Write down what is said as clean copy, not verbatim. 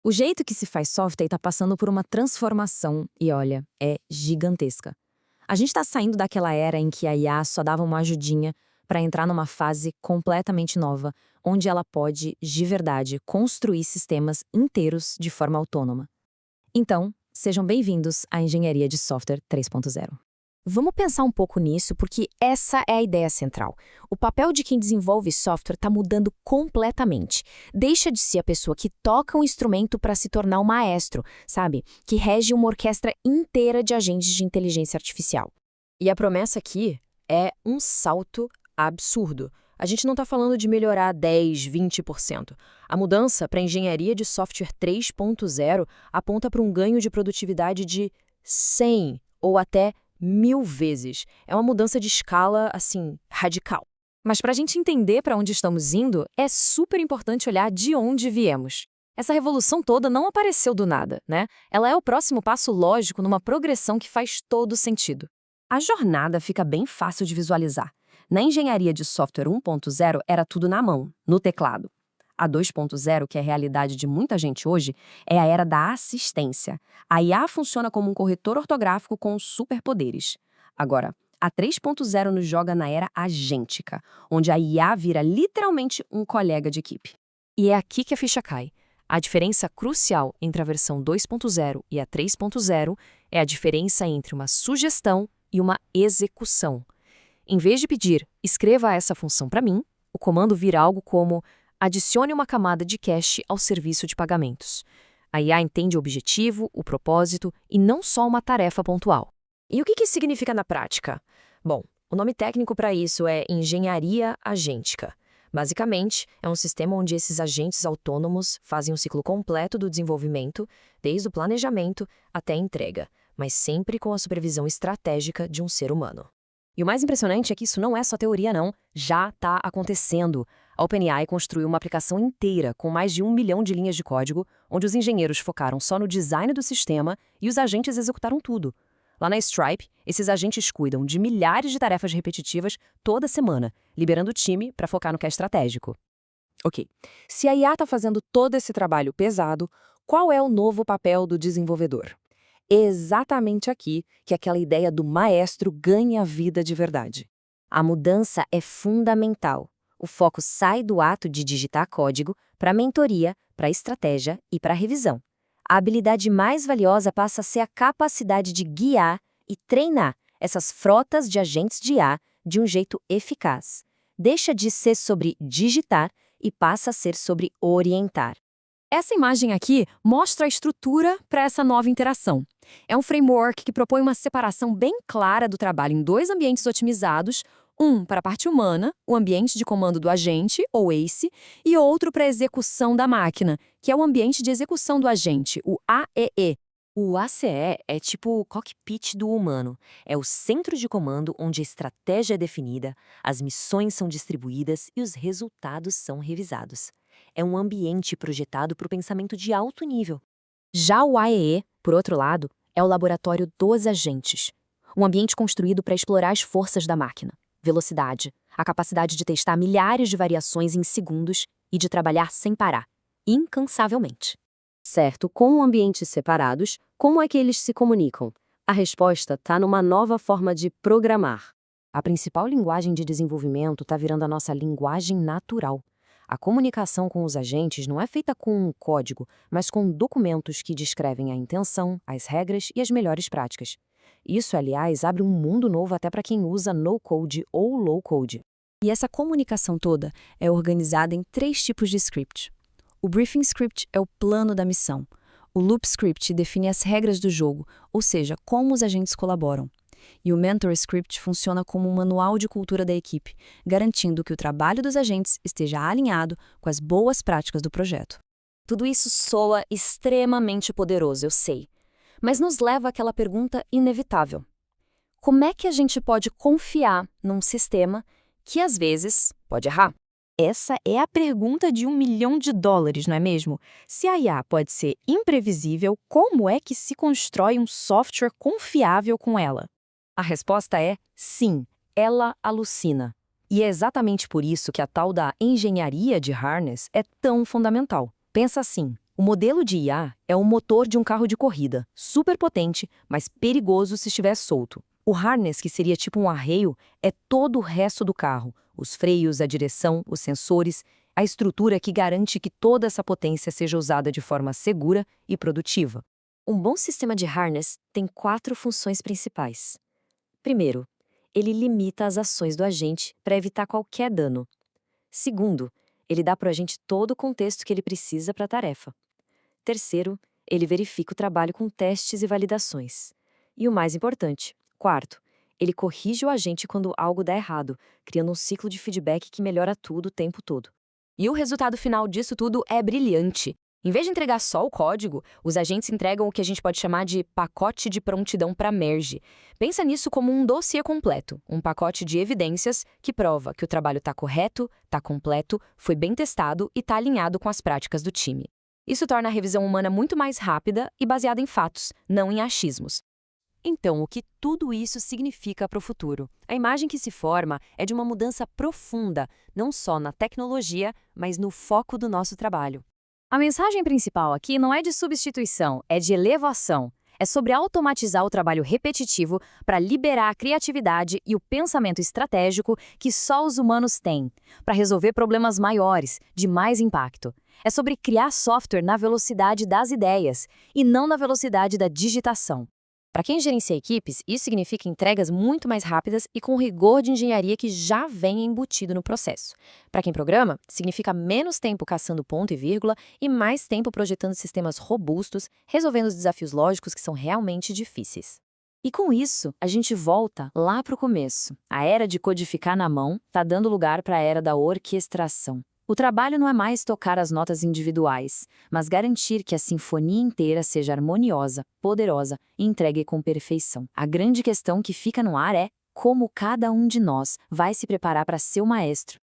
O jeito que se faz software está passando por uma transformação e, olha, é gigantesca. A gente está saindo daquela era em que a IA só dava uma ajudinha para entrar numa fase completamente nova, onde ela pode, de verdade, construir sistemas inteiros de forma autônoma. Então, sejam bem-vindos à Engenharia de Software 3.0. Vamos pensar um pouco nisso, porque essa é a ideia central. O papel de quem desenvolve software está mudando completamente. Deixa de ser a pessoa que toca um instrumento para se tornar um maestro, sabe? Que rege uma orquestra inteira de agentes de inteligência artificial. E a promessa aqui é um salto absurdo. A gente não está falando de melhorar 10, 20%. A mudança para a engenharia de software 3.0 aponta para um ganho de produtividade de 100 ou até 1000 vezes. É uma mudança de escala, assim, radical. Mas para a gente entender para onde estamos indo, é super importante olhar de onde viemos. Essa revolução toda não apareceu do nada, né? Ela é o próximo passo lógico numa progressão que faz todo sentido. A jornada fica bem fácil de visualizar. Na engenharia de software 1.0 era tudo na mão, no teclado. A 2.0, que é a realidade de muita gente hoje, é a era da assistência. A IA funciona como um corretor ortográfico com superpoderes. Agora, a 3.0 nos joga na era agêntica, onde a IA vira literalmente um colega de equipe. E é aqui que a ficha cai. A diferença crucial entre a versão 2.0 e a 3.0 é a diferença entre uma sugestão e uma execução. Em vez de pedir, escreva essa função para mim, o comando vira algo como adicione uma camada de cache ao serviço de pagamentos. A IA entende o objetivo, o propósito e não só uma tarefa pontual. E o que isso significa na prática? Bom, o nome técnico para isso é engenharia agêntica. Basicamente, é um sistema onde esses agentes autônomos fazem um ciclo completo do desenvolvimento, desde o planejamento até a entrega, mas sempre com a supervisão estratégica de um ser humano. E o mais impressionante é que isso não é só teoria, não. Já está acontecendo. A OpenAI construiu uma aplicação inteira com mais de 1 milhão de linhas de código, onde os engenheiros focaram só no design do sistema e os agentes executaram tudo. Lá na Stripe, esses agentes cuidam de milhares de tarefas repetitivas toda semana, liberando o time para focar no que é estratégico. Ok, se a IA está fazendo todo esse trabalho pesado, qual é o novo papel do desenvolvedor? É exatamente aqui que aquela ideia do maestro ganha vida de verdade. A mudança é fundamental. O foco sai do ato de digitar código para a mentoria, para a estratégia e para a revisão. A habilidade mais valiosa passa a ser a capacidade de guiar e treinar essas frotas de agentes de IA de um jeito eficaz. Deixa de ser sobre digitar e passa a ser sobre orientar. Essa imagem aqui mostra a estrutura para essa nova interação. É um framework que propõe uma separação bem clara do trabalho em dois ambientes otimizados, um para a parte humana, o ambiente de comando do agente, ou ACE, e outro para a execução da máquina, que é o ambiente de execução do agente, o AEE. O ACE é tipo o cockpit do humano. É o centro de comando onde a estratégia é definida, as missões são distribuídas e os resultados são revisados. É um ambiente projetado para o pensamento de alto nível. Já o AEE, por outro lado, é o laboratório dos agentes. Um ambiente construído para explorar as forças da máquina, velocidade, a capacidade de testar milhares de variações em segundos e de trabalhar sem parar, incansavelmente. Certo, com ambientes separados, como é que eles se comunicam? A resposta está numa nova forma de programar. A principal linguagem de desenvolvimento está virando a nossa linguagem natural. A comunicação com os agentes não é feita com um código, mas com documentos que descrevem a intenção, as regras e as melhores práticas. Isso, aliás, abre um mundo novo até para quem usa no-code ou low-code. E essa comunicação toda é organizada em 3 tipos de script. O Briefing Script é o plano da missão. O Loop Script define as regras do jogo, ou seja, como os agentes colaboram. E o Mentor Script funciona como um manual de cultura da equipe, garantindo que o trabalho dos agentes esteja alinhado com as boas práticas do projeto. Tudo isso soa extremamente poderoso, eu sei. Mas nos leva àquela pergunta inevitável. Como é que a gente pode confiar num sistema que, às vezes, pode errar? Essa é a pergunta de $1 milhão, não é mesmo? Se a IA pode ser imprevisível, como é que se constrói um software confiável com ela? A resposta é sim, ela alucina. E é exatamente por isso que a tal da engenharia de harness é tão fundamental. Pensa assim, O modelo de IA é o motor de um carro de corrida, super potente, mas perigoso se estiver solto. O harness, que seria tipo um arreio, é todo o resto do carro: os freios, a direção, os sensores, a estrutura que garante que toda essa potência seja usada de forma segura e produtiva. Um bom sistema de harness tem 4 funções principais. Primeiro, ele limita as ações do agente para evitar qualquer dano. Segundo, ele dá para o agente todo o contexto que ele precisa para a tarefa. Terceiro, ele verifica o trabalho com testes e validações. E o mais importante, quarto, ele corrige o agente quando algo dá errado, criando um ciclo de feedback que melhora tudo o tempo todo. E o resultado final disso tudo é brilhante. Em vez de entregar só o código, os agentes entregam o que a gente pode chamar de pacote de prontidão para merge. Pensa nisso como um dossiê completo, um pacote de evidências que prova que o trabalho está correto, está completo, foi bem testado e está alinhado com as práticas do time. Isso torna a revisão humana muito mais rápida e baseada em fatos, não em achismos. Então, o que tudo isso significa para o futuro? A imagem que se forma é de uma mudança profunda, não só na tecnologia, mas no foco do nosso trabalho. A mensagem principal aqui não é de substituição, é de elevação. É sobre automatizar o trabalho repetitivo para liberar a criatividade e o pensamento estratégico que só os humanos têm, para resolver problemas maiores, de mais impacto. É sobre criar software na velocidade das ideias e não na velocidade da digitação. Para quem gerencia equipes, isso significa entregas muito mais rápidas e com rigor de engenharia que já vem embutido no processo. Para quem programa, significa menos tempo caçando ponto e vírgula e mais tempo projetando sistemas robustos, resolvendo os desafios lógicos que são realmente difíceis. E com isso, a gente volta lá para o começo. A era de codificar na mão está dando lugar para a era da orquestração. O trabalho não é mais tocar as notas individuais, mas garantir que a sinfonia inteira seja harmoniosa, poderosa e entregue com perfeição. A grande questão que fica no ar é como cada um de nós vai se preparar para ser o maestro,